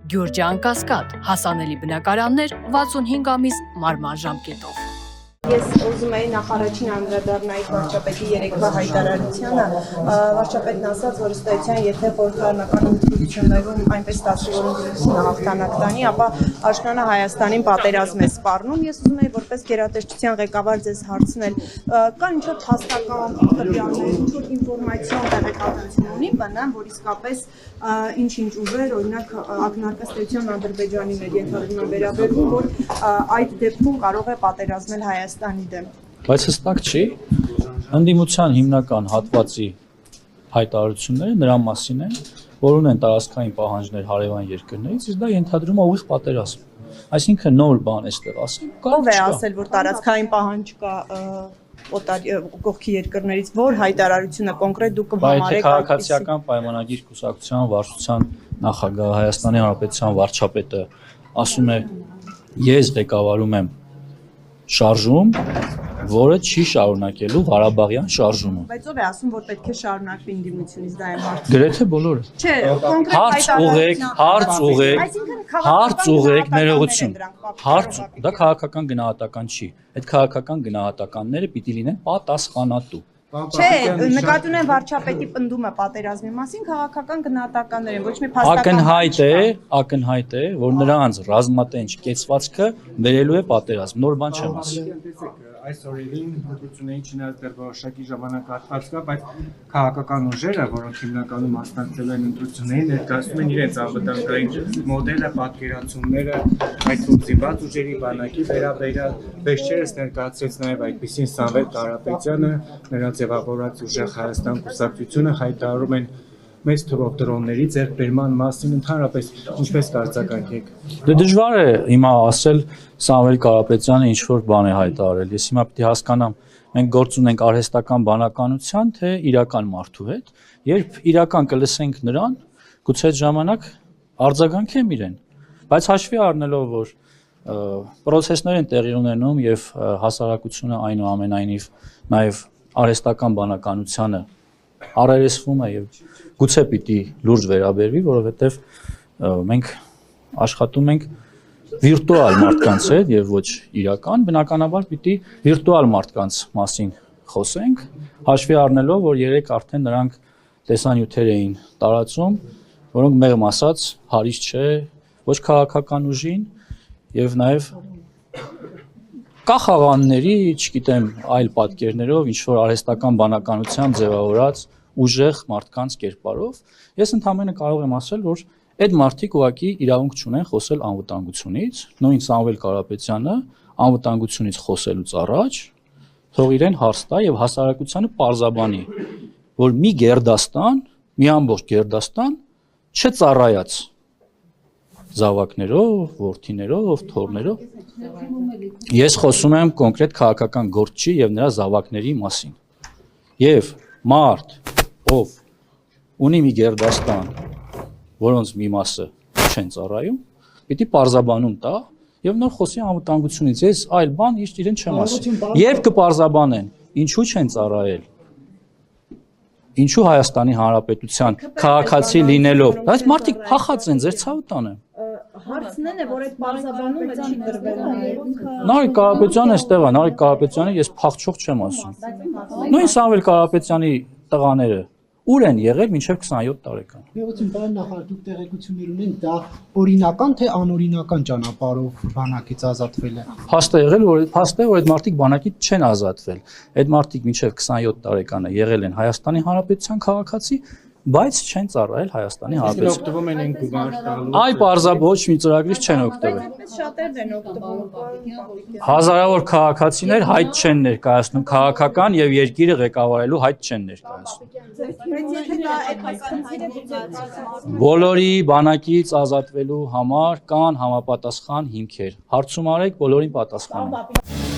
Գյուրջան Կասկադ, հասանելի բնակարաններ 65 ամիս մարման ժամկետով։ Ես ուզում էի նախարարին անդրադառնալ վարչապետի երեկվա հայտարարությանը, վարչապետն ասաց, որ ըստ էության, եթե խորհրդարանական ընտրություններում այնպես ստացվի, որ ընտրությունը հաղթանակ տանի, ապա աշնանը Հայաստանին պատերազմ է սպառնում։ Ես ուզում էի որպես գերատեսչության ղեկավար ձեզ հարցնել, կան ինչ-որ փաստական տվյալներ, ինչ-որ ինֆորմացիոն տեղեկատվություն ունի բնան, որ իսկապես ինչ-ինչ ուժեր, օրինակ ակնարկած տերության Ադրբեջանի մեր ենթադրում են վերաբերվում, որ այդ դեպքում կարող է պատերազմել Հայաստանի դեմ։ Բայց հստակ չի, ընդդիմության հիմնական հատվածի հայտարարությունները նրա մասին են, որ ունեն տարածքային պահանջներ հարևան երկրներից, իսկ դա ենթադրում է ուղիղ պատերազմ։ Այսինքն նոր բան էստեղ ասեմ, ով է ասել, որ տարածքային պահանջ կա կողքի երկրներից, որ հայտարարությունը կոնկրետ դուք կհամարեք այդպես։ Քաղաքացիական պայմանագիր կուսակցության վարչության նախագահ Հայաստանի Հանրապետության վարչապետը ասում է, ես ղեկավարում եմ շարժում, որը չի շարունակելու Ղարաբաղյան շարժումը։ Բայց ով է ասում, որ պետք է շարունակվի ընդդիմությունից, դա եմ հարցնում։ Գրեթե բոլորը։ Չէ, կոնկրետ հարց ուղղեք, ներողություն։ Դա քաղաքական գնահատական չի։ Այդ քաղաքական գնահատականները պիտի լինեն պատասխանատու։ Չէ, նկատի ունեմ վարչապետի պնդումը պատերազմի մասին քաղաքական գնահատականներ են, ոչ մի փաստական։ Ակնհայտ է, որ նրանց ռազմատենչ կեցվածքը վերելու է պատերազմ, նոր բան չեմ ասում։ Այս օրերին ընտրություններին չնայած դեռ որոշակի ժամանակահատված կա, բայց քաղաքական ուժերը, որոնք հիմնականում մասնակցել են ընտրություններին, ներկայացնում են իրենց անվտանգային մոդելը, պատկերացումները, այդ զինված ուժերի բանակի վերաբերյալ, վերջերս ներկայացրեց նաև այդպիսին Սամվել Կարապետյանը, նրա ձևավորած ուժեղ Հայաստան կուսակցությունը հայտարարում են մեծ թվով դրոնների ձեռքբերման մասին, ընդհանրապես ինչպես կարծականք եք։ Դե դժվար է հիմա ասել Սամվել Կարապետյանը ինչ-որ բան է հայտարարել։ Ես հիմա պիտի հասկանամ, մենք գործ ունենք արհեստական բանականության, թե իրական մարդու հետ, երբ իրական կլսենք նրան, գուցե այդ ժամանակ արձագանքեմ իրեն։ Բայց հաշվի առնելով, որ պրոցեսներ են տեղի ունենում եւ հասարակությունը այնուամենայնիվ նաեւ արհեստական բանականությանը առերեսվում է եւ գուցե պիտի լուրջ վերաբերվի, որովհետեւ մենք աշխատում ենք վիրտուալ մարդկանց հետ եւ ոչ իրական, բնականաբար պիտի վիրտուալ մարդկանց մասին խոսենք, հաշվի առնելով, որ երեք արդեն նրանք տեսանյութեր էին տարածում, որոնք մեղմ ասած հարիստ չէ ոչ քաղաքական ուժին եւ նաեւ կա խաղանների, չգիտեմ, այլ պատկերներով, ինչ որ արհեստական բանականությամբ ձևավորած ուժեղ մարդկանց կերպարով, ես ընդհանրապես կարող եմ ասել, որ այդ մարդիկ ուղղակի իրավունք չունեն խոսել անվտանգությունից, նույն Սամվել Կարապետյանը անվտանգությունից խոսելուց առաջ թող իրեն հարց տա եւ հասարակությանը պարզաբանի, որ մի գերդաստան, մի ամբողջ գերդաստան չծառայած զավակներով, որդիներով, թոռներով։ Ես խոսում եմ կոնկրետ քաղաքական գործչի եւ նրա զավակների մասին։ Եվ մարդ, ով ունի մի գերդաստան, որոնց մի մասը չեն ծառայում, պիտի պարզաբանում տա եւ նոր խոսի անվտանգությունից։ Ես այլ բան իրեն չեմ ասի։ Երբ կպարզաբանեն, ինչու չեն ծառայել, ինչու Հայաստանի Հանրապետության քաղաքացի լինելով, բայց մարդիկ փախած են, ձեր ցավը տանեմ։ Հարցն է, որ այդ բարձաբանումը չի դրվել նաև։ Նարեկ Կարապետյանը էստեղ է, Նարեկ Կարապետյանը ես փախչող չեմ ասում։ Նույն Սամվել Կարապետյանի տղաները ուր են եղել մինչև 27 տարեկան։ Ներողություն, պարոն նախարար, դուք տեղեկություն ունեն, դա օրինական թե անօրինական ճանապարհով բանակից ազատվել է։ Փաստ է եղել, որ այդ մարդիկ բանակից չեն ազատվել։ Այդ մարդիկ մինչև 27 տարեկանը եղել են Հայաստանի Հանրապետության քաղաքացի, բայց չեն ծառայել Հայաստանի Հանրապետության։ Օգտվում են գումար տալու։ Այ պարզաբար ոչ մի ծրագրից չեն օգտվել։ Այդպես շատերն են օգտվում։ Հազարավոր քաղաքացիներ հայտ չեն ներկայացնում, քաղաքական եւ երկիրը ղեկավարելու հայտ չեն ներկայացնում։ Բայց եթե դա այդ Բոլորի բանակից ազատվելու համար կան համապատասխան հիմքեր։ Հարցում արեք, բոլորին պատասխանեն։